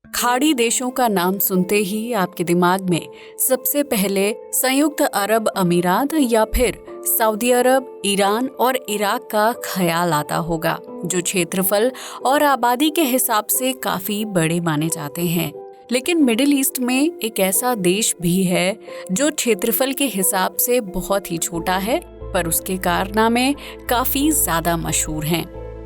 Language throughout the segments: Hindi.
खाड़ी देशों का नाम सुनते ही आपके दिमाग में सबसे पहले संयुक्त अरब अमीरात या फिर सऊदी अरब, ईरान और इराक का ख्याल आता होगा, जो क्षेत्रफल और आबादी के हिसाब से काफी बड़े माने जाते हैं। लेकिन मिडिल ईस्ट में एक ऐसा देश भी है जो क्षेत्रफल के हिसाब से बहुत ही छोटा है, पर उसके कारनामे काफी ज्यादा मशहूर हैं।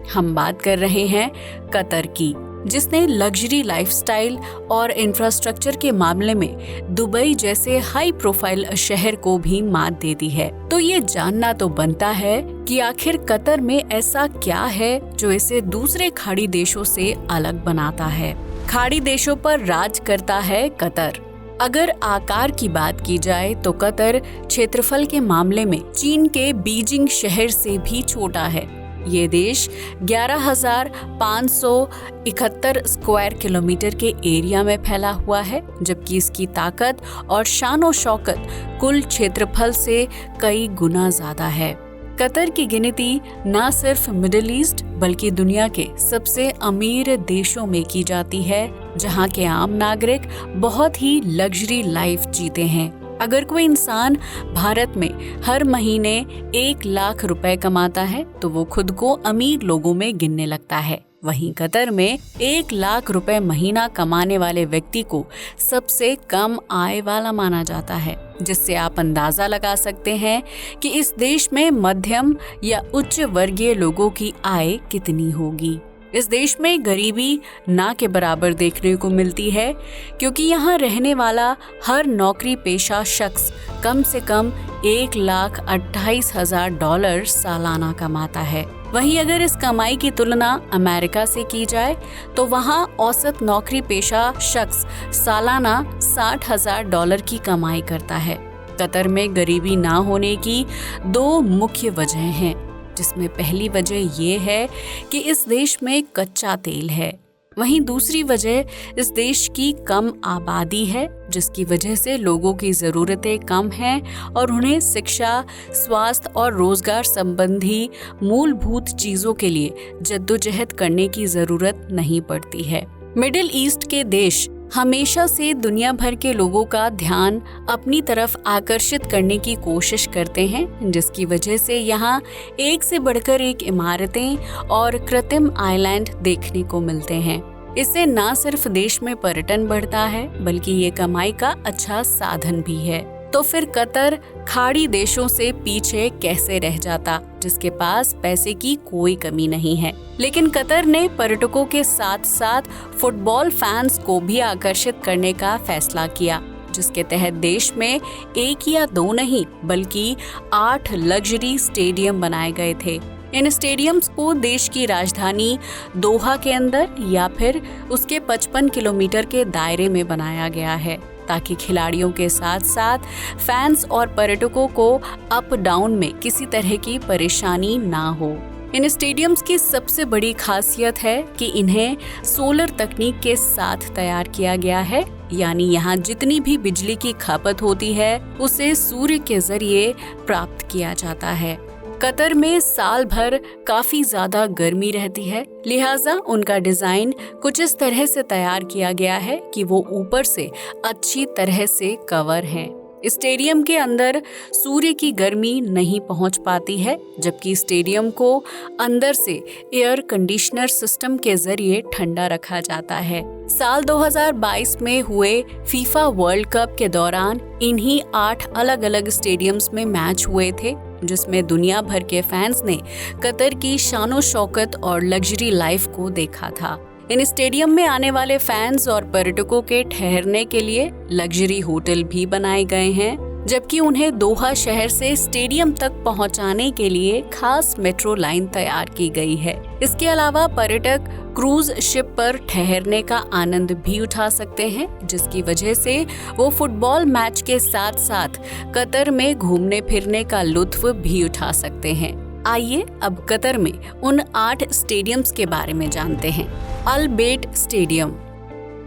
हम बात कर रहे हैं कतर की, जिसने लग्जरी लाइफस्टाइल और इंफ्रास्ट्रक्चर के मामले में दुबई जैसे हाई प्रोफाइल शहर को भी मात दे दी है। तो ये जानना तो बनता है कि आखिर कतर में ऐसा क्या है जो इसे दूसरे खाड़ी देशों से अलग बनाता है। खाड़ी देशों पर राज करता है कतर। अगर आकार की बात की जाए तो कतर क्षेत्रफल के मामले में चीन के बीजिंग शहर से भी छोटा है। ये देश 11,571 स्क्वायर किलोमीटर के एरिया में फैला हुआ है, जबकि इसकी ताकत और शान शौकत कुल क्षेत्रफल से कई गुना ज्यादा है। कतर की गिनती न सिर्फ मिडिल ईस्ट बल्कि दुनिया के सबसे अमीर देशों में की जाती है, जहां के आम नागरिक बहुत ही लग्जरी लाइफ जीते हैं। अगर कोई इंसान भारत में हर महीने 1 लाख रुपए कमाता है तो वो खुद को अमीर लोगों में गिनने लगता है। वहीं कतर में 1 लाख रुपए महीना कमाने वाले व्यक्ति को सबसे कम आय वाला माना जाता है, जिससे आप अंदाजा लगा सकते हैं कि इस देश में मध्यम या उच्च वर्गीय लोगों की आय कितनी होगी। इस देश में गरीबी ना के बराबर देखने को मिलती है, क्योंकि यहाँ रहने वाला हर नौकरी पेशा शख्स कम से कम $1,28,000 सालाना कमाता है। वहीं अगर इस कमाई की तुलना अमेरिका से की जाए तो वहाँ औसत नौकरी पेशा शख्स सालाना $60,000 की कमाई करता है। कतर में गरीबी ना होने की 2 मुख्य वजह हैं, जिसमें पहली वजह ये है कि इस देश में कच्चा तेल है। वहीं दूसरी वजह इस देश की कम आबादी है, जिसकी वजह से लोगों की ज़रूरतें कम हैं और उन्हें शिक्षा, स्वास्थ्य और रोजगार संबंधी मूलभूत चीज़ों के लिए जद्दोजहद करने की ज़रूरत नहीं पड़ती है। मिडिल ईस्ट के देश हमेशा से दुनिया भर के लोगों का ध्यान अपनी तरफ आकर्षित करने की कोशिश करते हैं, जिसकी वजह से यहाँ एक से बढ़कर एक इमारतें और कृत्रिम आइलैंड देखने को मिलते हैं। इससे न सिर्फ देश में पर्यटन बढ़ता है, बल्कि ये कमाई का अच्छा साधन भी है। तो फिर कतर खाड़ी देशों से पीछे कैसे रह जाता, जिसके पास पैसे की कोई कमी नहीं है। लेकिन कतर ने पर्यटकों के साथ साथ फुटबॉल फैंस को भी आकर्षित करने का फैसला किया, जिसके तहत देश में 1 या 2 नहीं बल्कि 8 लग्जरी स्टेडियम बनाए गए थे। इन स्टेडियम्स को देश की राजधानी दोहा के अंदर या फिर उसके 55 किलोमीटर के दायरे में बनाया गया है, ताकि खिलाड़ियों के साथ साथ फैंस और पर्यटकों को अप डाउन में किसी तरह की परेशानी ना हो। इन स्टेडियम्स की सबसे बड़ी खासियत है कि इन्हें सोलर तकनीक के साथ तैयार किया गया है, यानी यहाँ जितनी भी बिजली की खपत होती है उसे सूर्य के जरिए प्राप्त किया जाता है। कतर में साल भर काफी ज्यादा गर्मी रहती है, लिहाजा उनका डिजाइन कुछ इस तरह से तैयार किया गया है कि वो ऊपर से अच्छी तरह से कवर हैं। स्टेडियम के अंदर सूर्य की गर्मी नहीं पहुंच पाती है, जबकि स्टेडियम को अंदर से एयर कंडीशनर सिस्टम के जरिए ठंडा रखा जाता है। साल 2022 में हुए फीफा वर्ल्ड कप के दौरान इन्हीं 8 अलग अलग स्टेडियम्स में मैच हुए थे, जिसमें दुनिया भर के फैंस ने कतर की शानो शौकत और लग्जरी लाइफ को देखा था। इन स्टेडियम में आने वाले फैंस और पर्यटकों के ठहरने के लिए लग्जरी होटल भी बनाए गए हैं, जबकि उन्हें दोहा शहर से स्टेडियम तक पहुंचाने के लिए खास मेट्रो लाइन तैयार की गई है। इसके अलावा पर्यटक क्रूज शिप पर ठहरने का आनंद भी उठा सकते हैं, जिसकी वजह से वो फुटबॉल मैच के साथ साथ कतर में घूमने फिरने का लुत्फ भी उठा सकते हैं। आइए अब कतर में उन 8 स्टेडियम्स के बारे में जानते हैं। अल बेट स्टेडियम।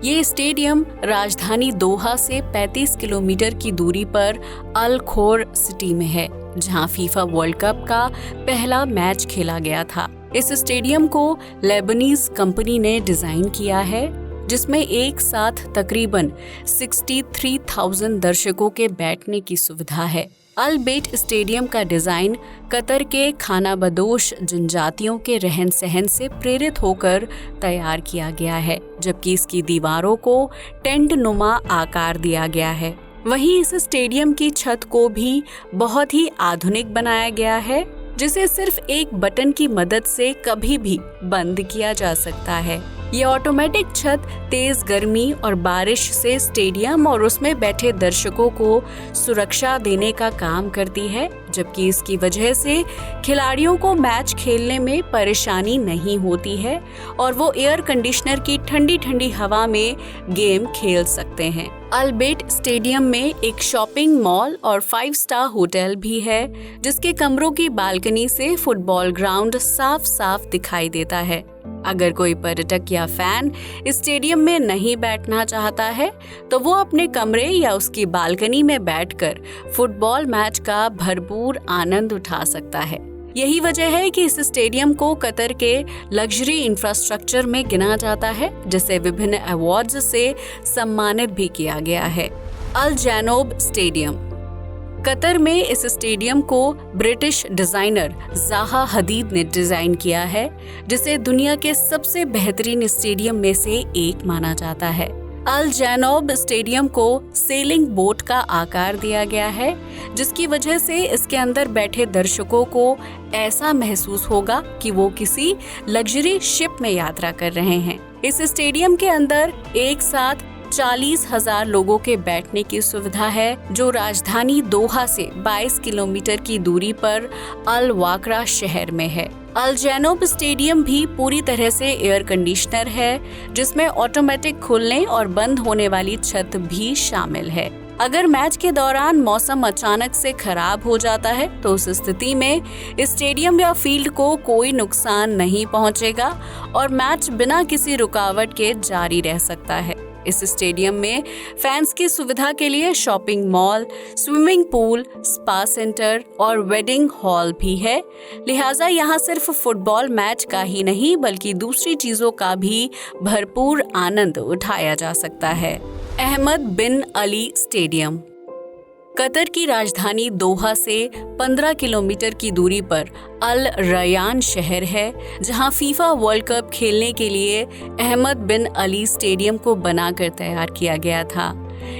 ये स्टेडियम राजधानी दोहा से 35 किलोमीटर की दूरी पर अल खोर सिटी में है, जहां फीफा वर्ल्ड कप का पहला मैच खेला गया था। इस स्टेडियम को लेबनीज कंपनी ने डिजाइन किया है, जिसमें एक साथ तकरीबन 63,000 दर्शकों के बैठने की सुविधा है। अल बेट स्टेडियम का डिजाइन कतर के खानाबदोश जनजातियों के रहन सहन से प्रेरित होकर तैयार किया गया है, जबकि इसकी दीवारों को टेंट नुमा आकार दिया गया है। वहीं इस स्टेडियम की छत को भी बहुत ही आधुनिक बनाया गया है, जिसे सिर्फ एक बटन की मदद से कभी भी बंद किया जा सकता है। ये ऑटोमेटिक छत तेज गर्मी और बारिश से स्टेडियम और उसमें बैठे दर्शकों को सुरक्षा देने का काम करती है, जबकि इसकी वजह से खिलाड़ियों को मैच खेलने में परेशानी नहीं होती है और वो एयर कंडीशनर की ठंडी ठंडी हवा में गेम खेल सकते हैं। अल बेट स्टेडियम में एक शॉपिंग मॉल और 5 स्टार होटल भी है, जिसके कमरों की बालकनी से फुटबॉल ग्राउंड साफ साफ दिखाई देता है। अगर कोई पर्यटक या फैन स्टेडियम में नहीं बैठना चाहता है तो वो अपने कमरे या उसकी बालकनी में बैठकर फुटबॉल मैच का भरपूर आनंद उठा सकता है। यही वजह है कि इस स्टेडियम को कतर के लग्जरी इंफ्रास्ट्रक्चर में गिना जाता है, जिसे विभिन्न अवार्ड्स से सम्मानित भी किया गया है। अल जैनूब स्टेडियम। कतर में इस स्टेडियम को ब्रिटिश डिजाइनर ज़ाहा हदीद ने डिजाइन किया है, जिसे दुनिया के सबसे बेहतरीन स्टेडियम में से एक माना जाता है। अल जैनूब स्टेडियम को सेलिंग बोट का आकार दिया गया है, जिसकी वजह से इसके अंदर बैठे दर्शकों को ऐसा महसूस होगा कि वो किसी लग्जरी शिप में यात्रा कर रहे हैं। इस स्टेडियम के अंदर एक साथ 40,000 लोगों के बैठने की सुविधा है, जो राजधानी दोहा से 22 किलोमीटर की दूरी पर अल वाकरा शहर में है। अल जैनूब स्टेडियम भी पूरी तरह से एयर कंडीशनर है, जिसमें ऑटोमेटिक खुलने और बंद होने वाली छत भी शामिल है। अगर मैच के दौरान मौसम अचानक से खराब हो जाता है तो उस स्थिति में स्टेडियम या फील्ड को कोई नुकसान नहीं पहुंचेगा और मैच बिना किसी रुकावट के जारी रह सकता है। इस स्टेडियम में फैंस की सुविधा के लिए shopping mall, swimming pool, spa centre और वेडिंग हॉल भी है। लिहाजा यहाँ सिर्फ फुटबॉल मैच का ही नहीं बल्कि दूसरी चीजों का भी भरपूर आनंद उठाया जा सकता है। अहमद बिन अली स्टेडियम। कतर की राजधानी दोहा से 15 किलोमीटर की दूरी पर अल रयान शहर है, जहां फीफा वर्ल्ड कप खेलने के लिए अहमद बिन अली स्टेडियम को बनाकर तैयार किया गया था।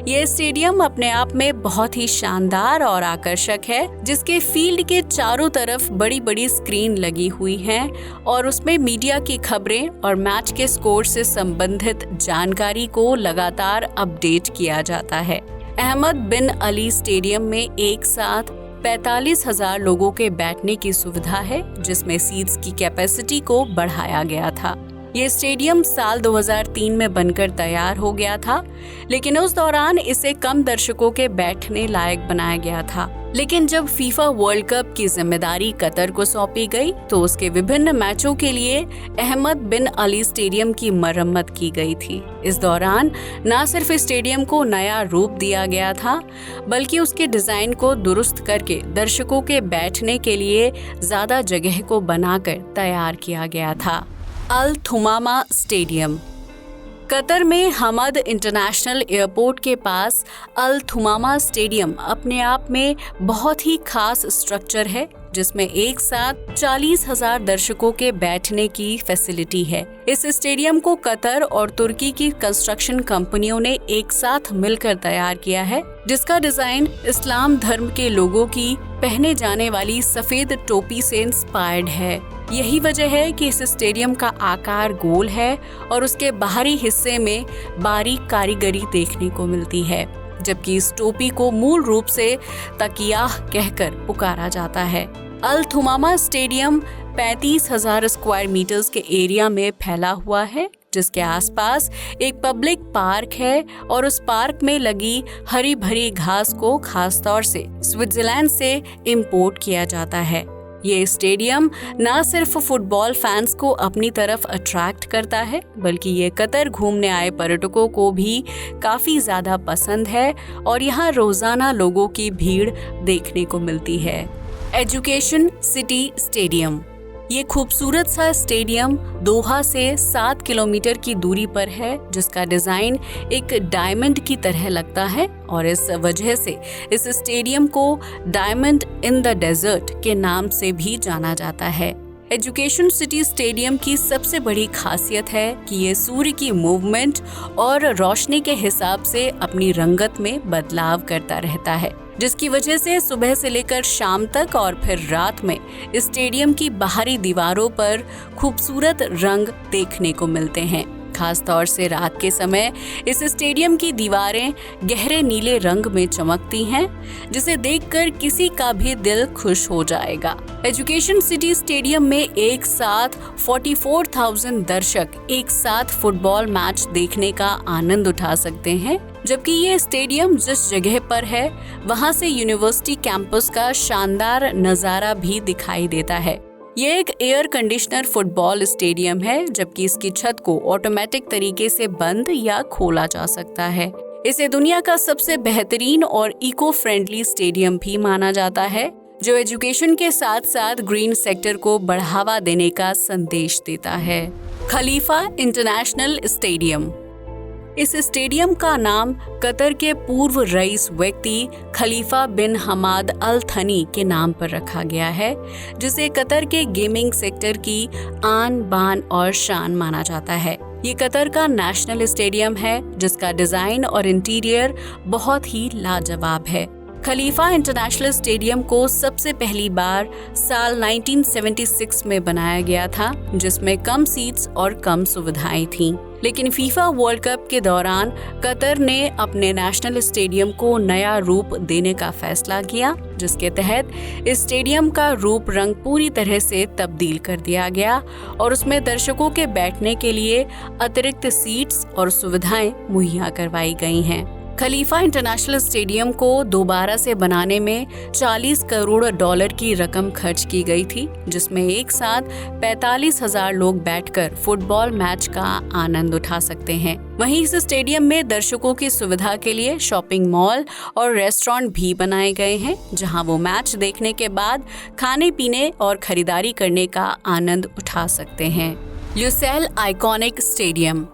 यह स्टेडियम अपने आप में बहुत ही शानदार और आकर्षक है, जिसके फील्ड के चारों तरफ बड़ी बड़ी स्क्रीन लगी हुई हैं और उसमें मीडिया की खबरें और मैच के स्कोर से संबंधित जानकारी को लगातार अपडेट किया जाता है। अहमद बिन अली स्टेडियम में एक साथ 45,000 लोगों के बैठने की सुविधा है, जिसमें सीट्स की कैपेसिटी को बढ़ाया गया था। ये स्टेडियम साल 2003 में बनकर तैयार हो गया था, लेकिन उस दौरान इसे कम दर्शकों के बैठने लायक बनाया गया था। लेकिन जब फीफा वर्ल्ड कप की जिम्मेदारी कतर को सौंपी गई तो उसके विभिन्न मैचों के लिए अहमद बिन अली स्टेडियम की मरम्मत की गई थी। इस दौरान न सिर्फ स्टेडियम को नया रूप दिया गया था, बल्कि उसके डिजाइन को दुरुस्त करके दर्शकों के बैठने के लिए ज्यादा जगह को बनाकर तैयार किया गया था। अल थुमामा स्टेडियम। कतर में हमद इंटरनेशनल एयरपोर्ट के पास अल थुमामा स्टेडियम अपने आप में बहुत ही खास स्ट्रक्चर है, जिसमें एक साथ 40,000 दर्शकों के बैठने की फैसिलिटी है। इस स्टेडियम को कतर और तुर्की की कंस्ट्रक्शन कंपनियों ने एक साथ मिलकर तैयार किया है, जिसका डिजाइन इस्लाम धर्म के लोगों की पहने जाने वाली सफेद टोपी से इंस्पायर्ड है। यही वजह है कि इस स्टेडियम का आकार गोल है और उसके बाहरी हिस्से में बारीक कारीगरी देखने को मिलती है, जबकि इस टोपी को मूल रूप से तकियाह कहकर पुकारा जाता है। अल थुमामा स्टेडियम 35,000 स्क्वायर मीटर्स के एरिया में फैला हुआ है, जिसके आसपास एक पब्लिक पार्क है और उस पार्क में लगी हरी भरी घास को खासतौर से स्विट्जरलैंड से इंपोर्ट किया जाता है। ये स्टेडियम न सिर्फ फुटबॉल फैंस को अपनी तरफ अट्रैक्ट करता है, बल्कि ये कतर घूमने आए पर्यटकों को भी काफ़ी ज़्यादा पसंद है और यहाँ रोज़ाना लोगों की भीड़ देखने को मिलती है। Education city stadium. ये खूबसूरत सा स्टेडियम दोहा से 7 किलोमीटर की दूरी पर है, जिसका डिजाइन एक डायमंड की तरह लगता है और इस वजह से इस स्टेडियम को डायमंड इन द डेजर्ट के नाम से भी जाना जाता है। एजुकेशन सिटी स्टेडियम की सबसे बड़ी खासियत है कि ये सूर्य की मूवमेंट और रोशनी के हिसाब से अपनी रंगत में बदलाव करता रहता है, जिसकी वजह से सुबह से लेकर शाम तक और फिर रात में स्टेडियम की बाहरी दीवारों पर खूबसूरत रंग देखने को मिलते हैं। खास तौर से रात के समय इस स्टेडियम की दीवारें गहरे नीले रंग में चमकती हैं, जिसे देखकर किसी का भी दिल खुश हो जाएगा। एजुकेशन सिटी स्टेडियम में एक साथ 44,000 दर्शक एक साथ फुटबॉल मैच देखने का आनंद उठा सकते हैं, जबकि ये स्टेडियम जिस जगह पर है वहां से यूनिवर्सिटी कैंपस का शानदार नजारा भी दिखाई देता है। ये एक एयर कंडीशनर फुटबॉल स्टेडियम है, जबकि इसकी छत को ऑटोमेटिक तरीके से बंद या खोला जा सकता है। इसे दुनिया का सबसे बेहतरीन और इको फ्रेंडली स्टेडियम भी माना जाता है, जो एजुकेशन के साथ साथ ग्रीन सेक्टर को बढ़ावा देने का संदेश देता है। खलीफा इंटरनेशनल स्टेडियम। इस स्टेडियम का नाम कतर के पूर्व रईस व्यक्ति खलीफा बिन हमाद अल थनी के नाम पर रखा गया है, जिसे कतर के गेमिंग सेक्टर की आन बान और शान माना जाता है। ये कतर का नेशनल स्टेडियम है, जिसका डिजाइन और इंटीरियर बहुत ही लाजवाब है। खलीफा इंटरनेशनल स्टेडियम को सबसे पहली बार साल 1976 में बनाया गया था, जिसमें कम सीट्स और कम सुविधाएं थीं। लेकिन फीफा वर्ल्ड कप के दौरान कतर ने अपने नेशनल स्टेडियम को नया रूप देने का फैसला किया, जिसके तहत इस स्टेडियम का रूप रंग पूरी तरह से तब्दील कर दिया गया और उसमें दर्शकों के बैठने के लिए अतिरिक्त सीट्स और सुविधाएं मुहैया करवाई गई हैं। खलीफा इंटरनेशनल स्टेडियम को दोबारा से बनाने में $40 करोड़ की रकम खर्च की गई थी, जिसमें एक साथ 45,000 लोग बैठकर फुटबॉल मैच का आनंद उठा सकते हैं। वहीं इस स्टेडियम में दर्शकों की सुविधा के लिए शॉपिंग मॉल और रेस्टोरेंट भी बनाए गए हैं, जहां वो मैच देखने के बाद खाने पीने और खरीदारी करने का आनंद उठा सकते हैं। ल्यूसेल आइकॉनिक स्टेडियम।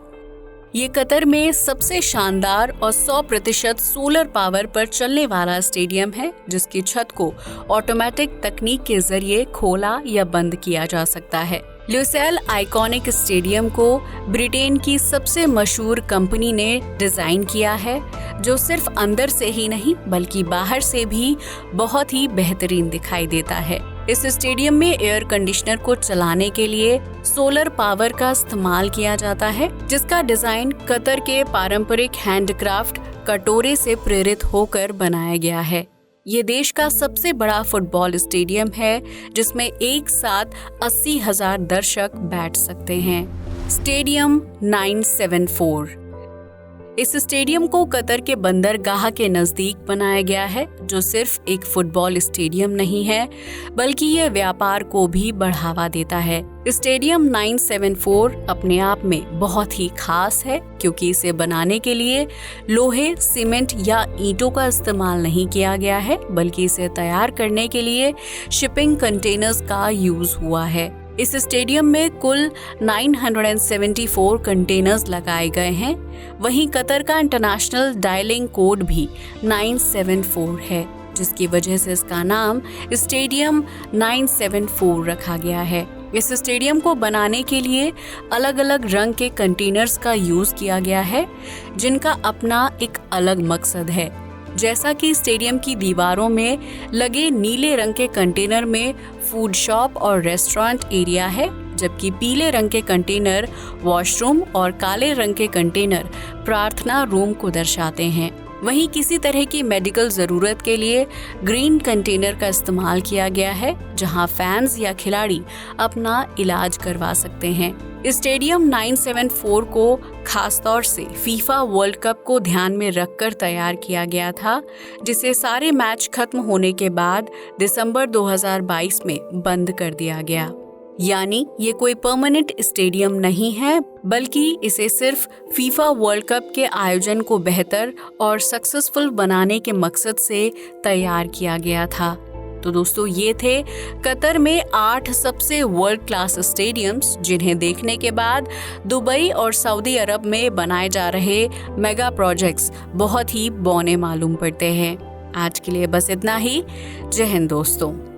ये कतर में सबसे शानदार और 100% सोलर पावर पर चलने वाला स्टेडियम है, जिसकी छत को ऑटोमेटिक तकनीक के जरिए खोला या बंद किया जा सकता है। ल्यूसेल आइकॉनिक स्टेडियम को ब्रिटेन की सबसे मशहूर कंपनी ने डिजाइन किया है, जो सिर्फ अंदर से ही नहीं बल्कि बाहर से भी बहुत ही बेहतरीन दिखाई देता है। इस स्टेडियम में एयर कंडीशनर को चलाने के लिए सोलर पावर का इस्तेमाल किया जाता है, जिसका डिजाइन कतर के पारंपरिक हैंडक्राफ्ट कटोरे से प्रेरित होकर बनाया गया है। ये देश का सबसे बड़ा फुटबॉल स्टेडियम है, जिसमें एक साथ 80,000 दर्शक बैठ सकते हैं। स्टेडियम 974। इस स्टेडियम को कतर के बंदरगाह के नजदीक बनाया गया है, जो सिर्फ एक फुटबॉल स्टेडियम नहीं है बल्कि ये व्यापार को भी बढ़ावा देता है। स्टेडियम 974 अपने आप में बहुत ही खास है, क्योंकि इसे बनाने के लिए लोहे, सीमेंट या ईंटों का इस्तेमाल नहीं किया गया है, बल्कि इसे तैयार करने के लिए शिपिंग कंटेनर्स का यूज हुआ है। इस स्टेडियम में कुल 974 कंटेनर्स लगाए गए हैं। वहीं कतर का इंटरनेशनल डायलिंग कोड भी 974 है, जिसकी वजह से इसका नाम स्टेडियम 974 रखा गया है। इस स्टेडियम को बनाने के लिए अलग अलग रंग के कंटेनर्स का यूज किया गया है, जिनका अपना एक अलग मकसद है। जैसा कि स्टेडियम की दीवारों में लगे नीले रंग के कंटेनर में फूड शॉप और रेस्टोरेंट एरिया है, जबकि पीले रंग के कंटेनर वॉशरूम और काले रंग के कंटेनर प्रार्थना रूम को दर्शाते हैं। वहीं किसी तरह की मेडिकल जरूरत के लिए ग्रीन कंटेनर का इस्तेमाल किया गया है, जहां फैंस या खिलाड़ी अपना इलाज करवा सकते हैं। स्टेडियम 974 को खास तौर से फीफा वर्ल्ड कप को ध्यान में रखकर तैयार किया गया था, जिसे सारे मैच खत्म होने के बाद दिसंबर 2022 में बंद कर दिया गया। यानी ये कोई परमानेंट स्टेडियम नहीं है, बल्कि इसे सिर्फ फीफा वर्ल्ड कप के आयोजन को बेहतर और सक्सेसफुल बनाने के मकसद से तैयार किया गया था। तो दोस्तों ये थे कतर में 8 सबसे वर्ल्ड क्लास स्टेडियम्स, जिन्हें देखने के बाद दुबई और सऊदी अरब में बनाए जा रहे मेगा प्रोजेक्ट्स बहुत ही बौने मालूम पड़ते हैं। आज के लिए बस इतना ही। जय हिंद दोस्तों।